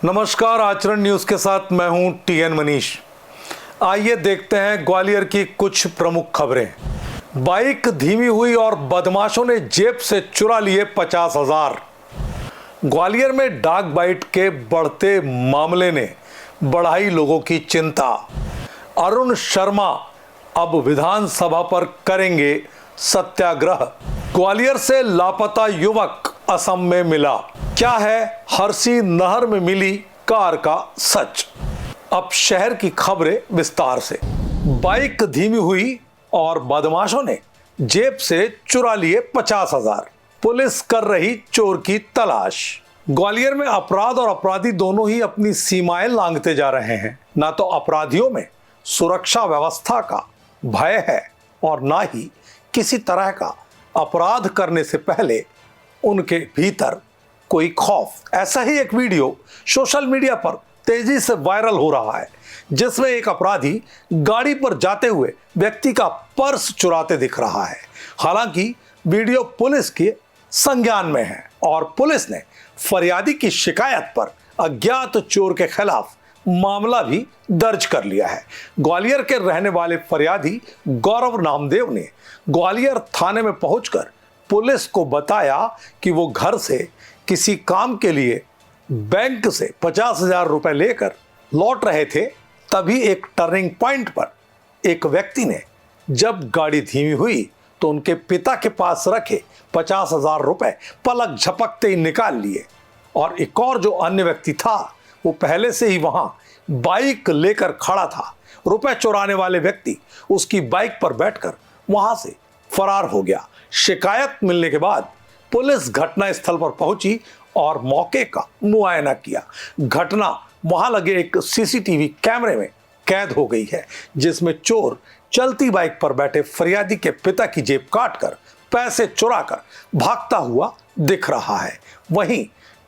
नमस्कार, आचरण न्यूज के साथ मैं हूं टीएन मनीष। आइए देखते हैं ग्वालियर की कुछ प्रमुख खबरें। बाइक धीमी हुई और बदमाशों ने जेब से चुरा लिए 50,000। ग्वालियर में डाक बाइट के बढ़ते मामले ने बढ़ाई लोगों की चिंता। अरुण शर्मा अब विधानसभा पर करेंगे सत्याग्रह। ग्वालियर से लापता युवक असम में मिला। क्या है हरसी नहर में मिली कार का सच? अब शहर की खबरें विस्तार से। बाइक धीमी हुई और बदमाशों ने जेब से चुरा लिए 50,000। पुलिस कर रही चोर की तलाश। ग्वालियर में अपराध और अपराधी दोनों ही अपनी सीमाएं लांघते जा रहे हैं। ना तो अपराधियों में सुरक्षा व्यवस्था का भय है और ना ही किसी तरह का अपराध करने से पहले उनके भीतर कोई खौफ। ऐसा ही एक वीडियो सोशल मीडिया पर तेजी से वायरल हो रहा है, जिसमें एक अपराधी गाड़ी पर जाते हुए व्यक्ति का पर्स चुराते दिख रहा है। हालांकि वीडियो पुलिस के संज्ञान में है और पुलिस ने फरियादी की शिकायत पर अज्ञात चोर के खिलाफ मामला भी दर्ज कर लिया है। ग्वालियर के रहने वाले फरियादी गौरव नामदेव ने ग्वालियर थाने में पहुंचकर पुलिस को बताया कि वो घर से किसी काम के लिए बैंक से 50,000 रुपए लेकर लौट रहे थे। तभी एक टर्निंग पॉइंट पर एक व्यक्ति ने जब गाड़ी धीमी हुई तो उनके पिता के पास रखे 50,000 रुपए पलक झपकते ही निकाल लिए। और एक और जो अन्य व्यक्ति था वो पहले से ही वहां बाइक लेकर खड़ा था। रुपए चुराने वाले व्यक्ति उसकी बाइक पर बैठकर वहां से फरार हो गया। शिकायत मिलने के बाद पुलिस घटना स्थल पर पहुंची और मौके का मुआयना किया। घटना वहां लगे एक सीसीटीवी कैमरे में कैद हो गई है, जिसमें चोर चलती बाइक पर बैठे फरियादी के पिता की जेब काटकर पैसे चुराकर भागता हुआ दिख रहा है। वहीं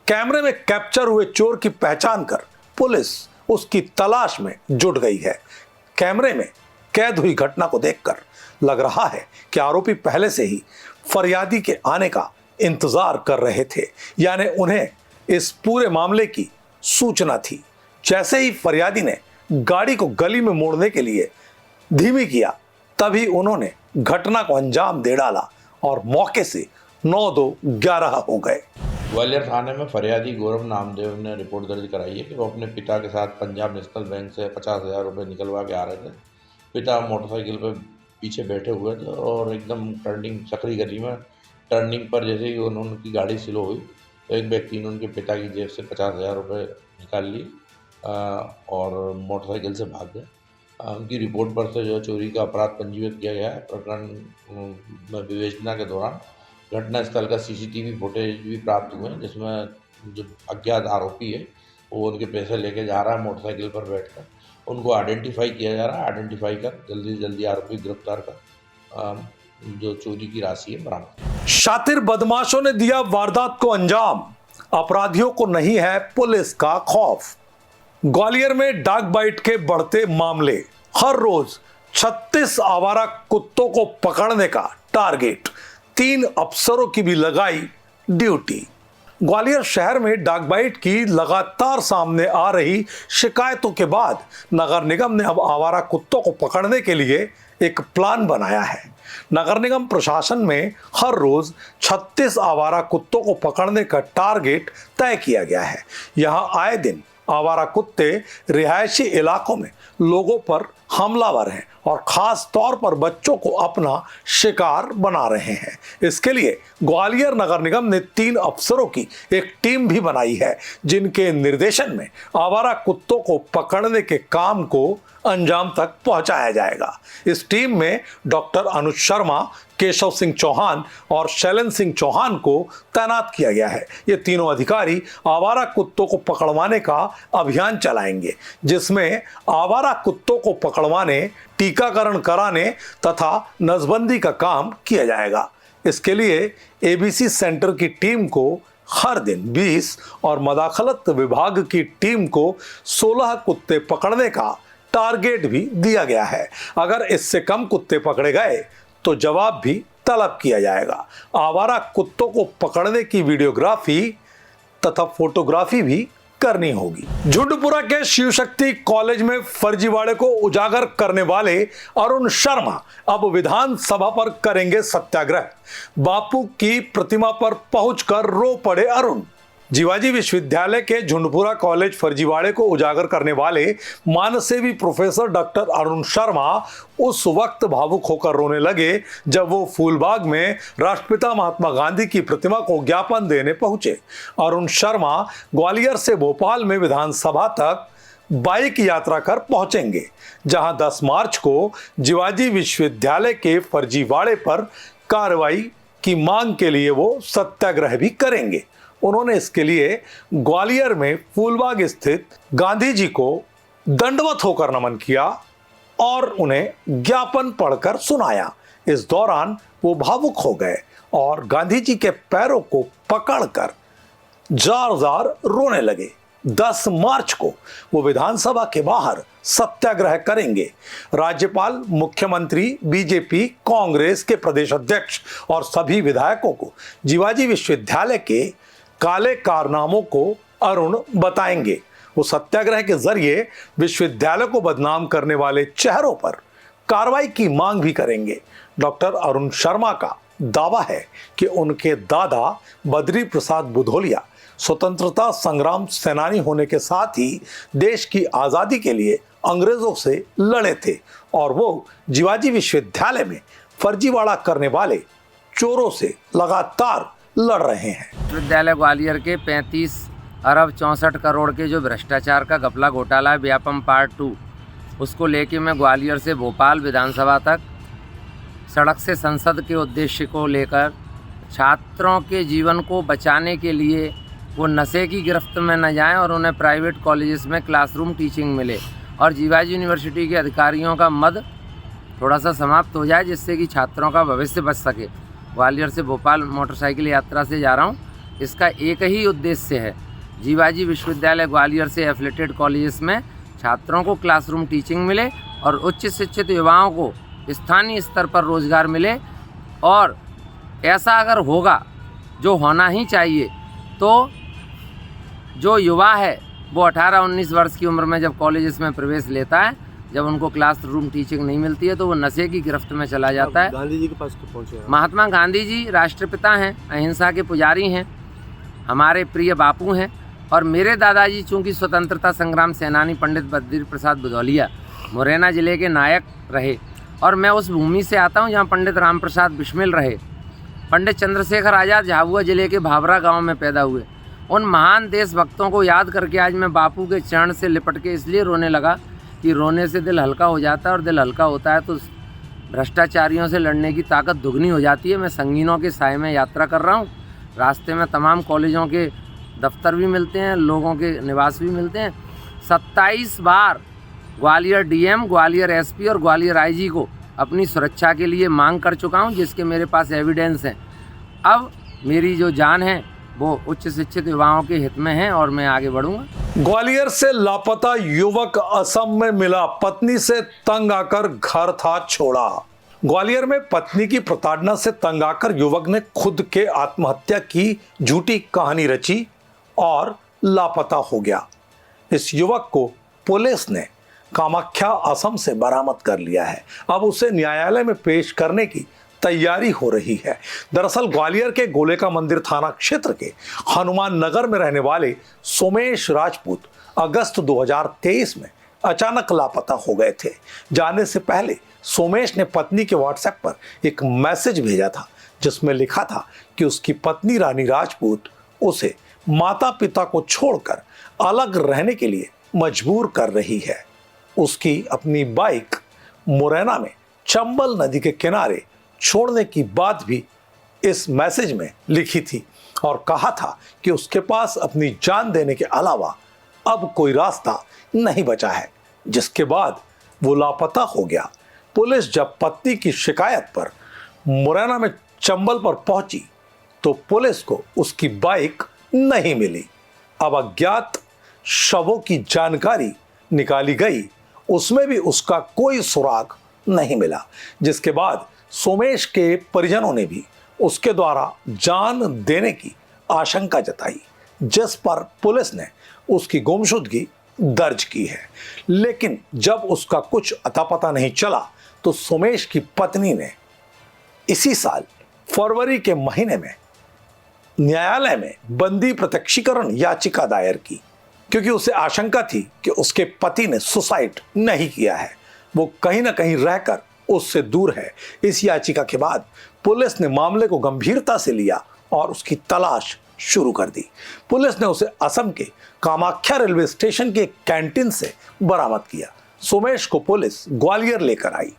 कैमरे में कैप्चर हुए चोर की पहचान कर पुलिस उसकी तलाश में जुट गई है। कैमरे में कैद हुई घटना को देखकर लग रहा है कि आरोपी पहले से ही फरियादी के आने का इंतजार कर रहे थे, यानी उन्हें इस पूरे मामले की सूचना थी। जैसे ही फरियादी ने गाड़ी को गली में मोड़ने के लिए धीमी किया, तभी उन्होंने घटना को अंजाम दे डाला और मौके से 9-2-11 हो गए। ग्वालियर थाने में फरियादी गौरव नामदेव ने रिपोर्ट दर्ज कराई है कि वो अपने पिता के साथ पंजाब नेशनल बैंक से 50,000 रुपये निकलवा के आ रहे थे। पिता मोटरसाइकिल पर पीछे बैठे हुए थे और एकदम टर्निंग सकरी गली में टर्निंग पर जैसे ही उनकी गाड़ी स्लो हुई तो एक व्यक्ति ने उनके पिता की जेब से 50,000 रुपये निकाल लिए और मोटरसाइकिल से भाग गए। उनकी रिपोर्ट पर से जो चोरी का अपराध पंजीकृत किया गया है। प्रकरण में विवेचना के दौरान घटना स्थल का सीसीटीवी फुटेज भी प्राप्त हुए हैं, जिसमें जो अज्ञात आरोपी है वो उनके पैसे लेके जा रहा है मोटरसाइकिल पर बैठकर। उनको आइडेंटिफाई किया जा रहा है। आइडेंटिफाई कर जल्दी से जल्दी आरोपी गिरफ्तार कर जो चोरी की राशि है बरामद। शातिर बदमाशों ने दिया वारदात को अंजाम। अपराधियों को नहीं है पुलिस का खौफ। ग्वालियर में डाक बाइट के बढ़ते मामले। हर रोज 36 आवारा कुत्तों को पकड़ने का टारगेट। 3 अफसरों की भी लगाई ड्यूटी। ग्वालियर शहर में डाक बाइट की लगातार सामने आ रही शिकायतों के बाद नगर निगम ने अब आवारा कुत्तों को पकड़ने के लिए एक प्लान बनाया है। नगर निगम प्रशासन में हर रोज 36 आवारा कुत्तों को पकड़ने का टारगेट तय किया गया है। यहां आए दिन आवारा कुत्ते रिहायशी इलाकों में लोगों पर हमलावर हैं और खास तौर पर बच्चों को अपना शिकार बना रहे हैं। इसके लिए ग्वालियर नगर निगम ने 3 अफसरों की एक टीम भी बनाई है, जिनके निर्देशन में आवारा कुत्तों को पकड़ने के काम को अंजाम तक पहुंचाया जाएगा। इस टीम में डॉक्टर अनुज शर्मा, केशव सिंह चौहान और शैलन सिंह चौहान को तैनात किया गया है। ये तीनों अधिकारी आवारा कुत्तों को पकड़वाने का अभियान चलाएंगे, जिसमें आवारा कुत्तों को पकड़वाने, टीकाकरण कराने तथा नसबंदी का काम किया जाएगा। इसके लिए एबीसी सेंटर की टीम को हर दिन 20 और मदाखलत विभाग की टीम को 16 कुत्ते पकड़ने का टारगेट भी दिया गया है। अगर इससे कम कुत्ते पकड़े गए तो जवाब भी तलब किया जाएगा। आवारा कुत्तों को पकड़ने की वीडियोग्राफी तथा फोटोग्राफी भी करनी होगी। झुंडपुरा के शिव शक्ति कॉलेज में फर्जीवाड़े को उजागर करने वाले अरुण शर्मा अब विधानसभा पर करेंगे सत्याग्रह। बापू की प्रतिमा पर पहुंचकर रो पड़े अरुण। जीवाजी विश्वविद्यालय के झुंडपुरा कॉलेज फर्जीवाड़े को उजागर करने वाले मानसेवी प्रोफेसर डॉक्टर अरुण शर्मा उस वक्त भावुक होकर रोने लगे जब वो फूलबाग में राष्ट्रपिता महात्मा गांधी की प्रतिमा को ज्ञापन देने पहुंचे। अरुण शर्मा ग्वालियर से भोपाल में विधानसभा तक बाइक यात्रा कर पहुंचेंगे, जहां 10 मार्च को जीवाजी विश्वविद्यालय के फर्जीवाड़े पर कार्रवाई की मांग के लिए वो सत्याग्रह भी करेंगे। उन्होंने इसके लिए ग्वालियर में फूलबाग स्थित गांधी जी को दंडवत होकर नमन किया और उन्हें ज्ञापन पढ़कर सुनाया। इस दौरान वो भावुक हो गए और गांधी जी के पैरों को पकड़कर जार-जार रोने लगे। 10 मार्च को वो विधानसभा के बाहर सत्याग्रह करेंगे। राज्यपाल, मुख्यमंत्री, बीजेपी, कांग्रेस के प्रदेश अध्यक्ष और सभी विधायकों को जीवाजी विश्वविद्यालय के काले कारनामों को अरुण बताएंगे। वो सत्याग्रह के जरिए विश्वविद्यालय को बदनाम करने वाले चेहरों पर कार्रवाई की मांग भी करेंगे। डॉक्टर अरुण शर्मा का दावा है कि उनके दादा बद्री प्रसाद बुधोलिया स्वतंत्रता संग्राम सेनानी होने के साथ ही देश की आज़ादी के लिए अंग्रेजों से लड़े थे और वो जीवाजी विश्वविद्यालय में फर्जीवाड़ा करने वाले चोरों से लगातार लड़ रहे हैं। विश्वविद्यालय ग्वालियर के 35 अरब 64 करोड़ के जो भ्रष्टाचार का घपला घोटाला है व्यापम पार्ट 2, उसको लेके मैं ग्वालियर से भोपाल विधानसभा तक सड़क से संसद के उद्देश्य को लेकर छात्रों के जीवन को बचाने के लिए वो नशे की गिरफ्त में न जाएं और उन्हें प्राइवेट कॉलेजेस में क्लासरूम टीचिंग मिले और जीवाजी यूनिवर्सिटी के अधिकारियों का मद थोड़ा सा समाप्त हो जाए, जिससे कि छात्रों का भविष्य बच सके। ग्वालियर से भोपाल मोटरसाइकिल यात्रा से जा रहा हूँ। इसका एक ही उद्देश्य है, जीवाजी विश्वविद्यालय ग्वालियर से एफिलेटेड कॉलेजेस में छात्रों को क्लासरूम टीचिंग मिले और उच्च शिक्षित युवाओं को स्थानीय स्तर पर रोजगार मिले। और ऐसा अगर होगा, जो होना ही चाहिए, तो जो युवा है वो 18-19 वर्ष की उम्र में जब कॉलेजेस में प्रवेश लेता है, जब उनको क्लासरूम टीचिंग नहीं मिलती है तो वो नशे की गिरफ्त में चला जाता है। गांधी जी के पास क्यों पहुंचे? महात्मा गांधी जी राष्ट्रपिता हैं, अहिंसा के पुजारी हैं, हमारे प्रिय बापू हैं। और मेरे दादाजी चूँकि स्वतंत्रता संग्राम सेनानी पंडित बद्री प्रसाद बुधौलिया मुरैना ज़िले के नायक रहे और मैं उस भूमि से आता हूँ जहाँ पंडित राम प्रसाद बिस्मिल रहे। पंडित चंद्रशेखर आज़ाद झाबुआ ज़िले के भाभरा गाँव में पैदा हुए। उन महान देशभक्तों को याद करके आज मैं बापू के चरण से लिपट के इसलिए रोने लगा कि रोने से दिल हल्का हो जाता है और दिल हल्का होता है तो भ्रष्टाचारियों से लड़ने की ताकत दुगनी हो जाती है। मैं संगीनों के साए में यात्रा कर रहा हूँ। रास्ते में तमाम कॉलेजों के दफ्तर भी मिलते हैं, लोगों के निवास भी मिलते हैं। 27 बार ग्वालियर डीएम, ग्वालियर एसपी और ग्वालियर आईजी को अपनी सुरक्षा के लिए मांग कर चुका हूँ, जिसके मेरे पास एविडेंस हैं। अब मेरी जो जान है वो उच्च शिक्षित युवाओं के हित में है और मैं आगे बढ़ूंगा। ग्वालियर से लापता युवक असम में मिला, पत्नी से तंग आकर घर था छोड़ा। ग्वालियर में पत्नी की प्रताड़ना से तंग आकर युवक ने खुद के आत्महत्या की झूठी कहानी रची और लापता हो गया। इस युवक को पुलिस ने कामाख्या असम से बरामद कर लिया है। अब उसे न्यायालय में पेश करने की तैयारी हो रही है। दरअसल ग्वालियर के गोलेका मंदिर थाना क्षेत्र के हनुमान नगर में रहने वाले सोमेश राजपूत अगस्त 2023 में अचानक लापता हो गए थे। जाने से पहले सोमेश ने पत्नी के व्हाट्सएप पर एक मैसेज भेजा था, जिसमें लिखा था कि उसकी पत्नी रानी राजपूत उसे माता पिता को छोड़कर अलग रहने के लिए मजबूर कर रही है। उसकी अपनी बाइक मुरैना में चंबल नदी के किनारे छोड़ने की बात भी इस मैसेज में लिखी थी और कहा था कि उसके पास अपनी जान देने के अलावा अब कोई रास्ता नहीं बचा है, जिसके बाद वो लापता हो गया। पुलिस जब पत्नी की शिकायत पर मुरैना में चंबल पर पहुंची तो पुलिस को उसकी बाइक नहीं मिली। अब अज्ञात शवों की जानकारी निकाली गई, उसमें भी उसका कोई सुराग नहीं मिला, जिसके बाद सोमेश के परिजनों ने भी उसके द्वारा जान देने की आशंका जताई। जिस पर पुलिस ने उसकी गुमशुदगी दर्ज की है। लेकिन जब उसका कुछ अता पता नहीं चला तो सोमेश की पत्नी ने इसी साल फरवरी के महीने में न्यायालय में बंदी प्रत्यक्षीकरण याचिका दायर की, क्योंकि उसे आशंका थी कि उसके पति ने सुसाइड नहीं किया है, वो कहीं ना कहीं रहकर उससे दूर है। इस याचिका के बाद पुलिस ने मामले को गंभीरता से लिया और उसकी तलाश शुरू कर दी। पुलिस ने उसे असम के कामाख्या रेलवे स्टेशन के कैंटीन से बरामद किया। सोमेश को पुलिस ग्वालियर लेकर आई।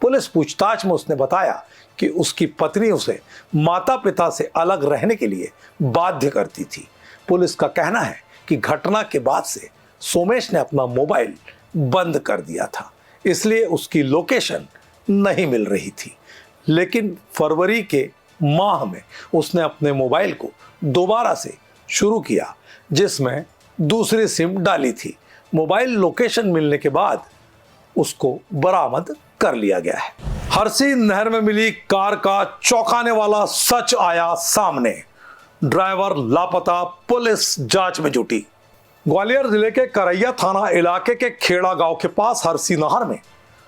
पुलिस पूछताछ में उसने बताया कि उसकी पत्नी उसे माता पिता से अलग रहने के लिए बाध्य करती थी। पुलिस का कहना है कि घटना के बाद से सोमेश ने अपना मोबाइल बंद कर दिया था, इसलिए उसकी लोकेशन नहीं मिल रही थी। लेकिन फरवरी के माह में उसने अपने मोबाइल को दोबारा से शुरू किया, जिसमें दूसरी सिम डाली थी। मोबाइल लोकेशन मिलने के बाद उसको बरामद कर लिया गया है। हरसी नहर में मिली कार का चौंकाने वाला सच आया सामने। ड्राइवर लापता, पुलिस जांच में जुटी। ग्वालियर जिले के करैया थाना इलाके के खेड़ा गांव के पास हरसी नहर में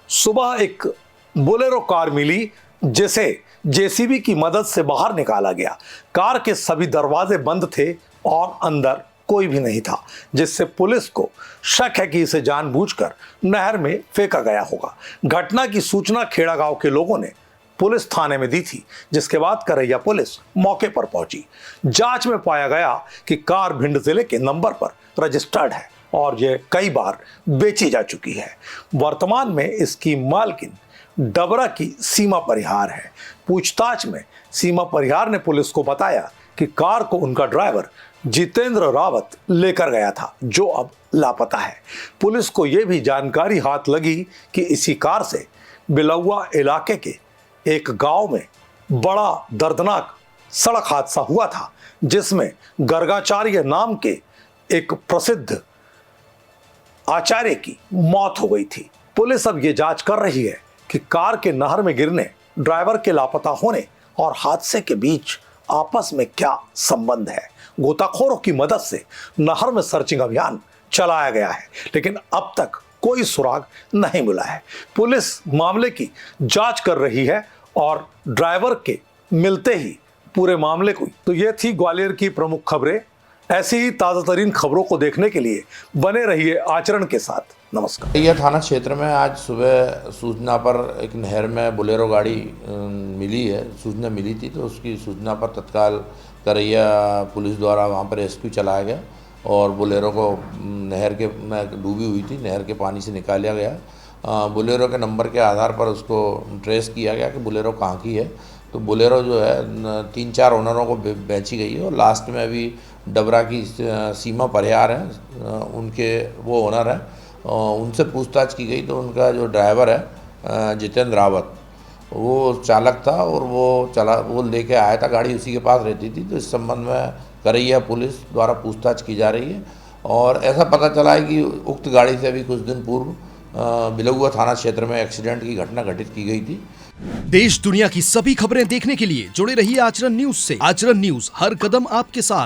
सुबह एक बोलेरो कार मिली, जिसे जेसीबी की मदद से बाहर निकाला गया। कार के सभी दरवाजे बंद थे और अंदर कोई भी नहीं था, जिससे पुलिस को शक है कि इसे जानबूझकर नहर में फेंका गया होगा। घटना की सूचना खेड़ा गांव के लोगों ने पुलिस थाने में दी थी, जिसके बाद करैया पुलिस मौके पर पहुंची। जांच में पाया गया कि कार भिंड जिले के नंबर पर रजिस्टर्ड है और यह कई बार बेची जा चुकी है। वर्तमान में इसकी मालकिन डबरा की सीमा परिहार है। पूछताछ में सीमा परिहार ने पुलिस को बताया कि कार को उनका ड्राइवर जितेंद्र रावत लेकर गया था, जो अब लापता है। पुलिस को यह भी जानकारी हाथ लगी कि इसी कार से बिलौआ इलाके के एक गांव में बड़ा दर्दनाक सड़क हादसा हुआ था, जिसमें गर्गाचार्य नाम के एक प्रसिद्ध आचार्य की मौत हो गई थी। पुलिस अब यह जांच कर रही है कि कार के नहर में गिरने, ड्राइवर के लापता होने और हादसे के बीच आपस में क्या संबंध है। गोताखोरों की मदद से नहर में सर्चिंग अभियान चलाया गया है, लेकिन अब तक कोई सुराग नहीं मिला है। पुलिस मामले की जांच कर रही है और ड्राइवर के मिलते ही पूरे मामले को। तो ये थी ग्वालियर की प्रमुख खबरें। ऐसी ही ताज़ा तरीन खबरों को देखने के लिए बने रहिए आचरण के साथ। नमस्कार। करैया थाना क्षेत्र में आज सुबह सूचना पर एक नहर में बोलेरो गाड़ी मिली है। सूचना मिली थी तो उसकी सूचना पर तत्काल करैया पुलिस द्वारा वहाँ पर रेस्क्यू चलाया गया और बोलेरो को नहर के में डूबी हुई थी, नहर के पानी से निकाला गया। बोलेरो के नंबर के आधार पर उसको ट्रेस किया गया कि बोलेरो कहाँ की है। तो बोलेरो जो है 3-4 ओनरों को बेची गई है और लास्ट में अभी डबरा की सीमा परिहार है, उनके वो ओनर हैं, उनसे पूछताछ की गई तो उनका जो ड्राइवर है जितेंद्र रावत, वो चालक था और वो लेके आया था गाड़ी, उसी के पास रहती थी। तो इस संबंध में करैया पुलिस द्वारा पूछताछ की जा रही है और ऐसा पता चला है कि उक्त गाड़ी से अभी कुछ दिन पूर्व बिलौआ थाना क्षेत्र में एक्सीडेंट की घटना घटित की गई थी। देश दुनिया की सभी खबरें देखने के लिए जुड़े रहिए आचरण न्यूज से। आचरण न्यूज, हर कदम आपके साथ।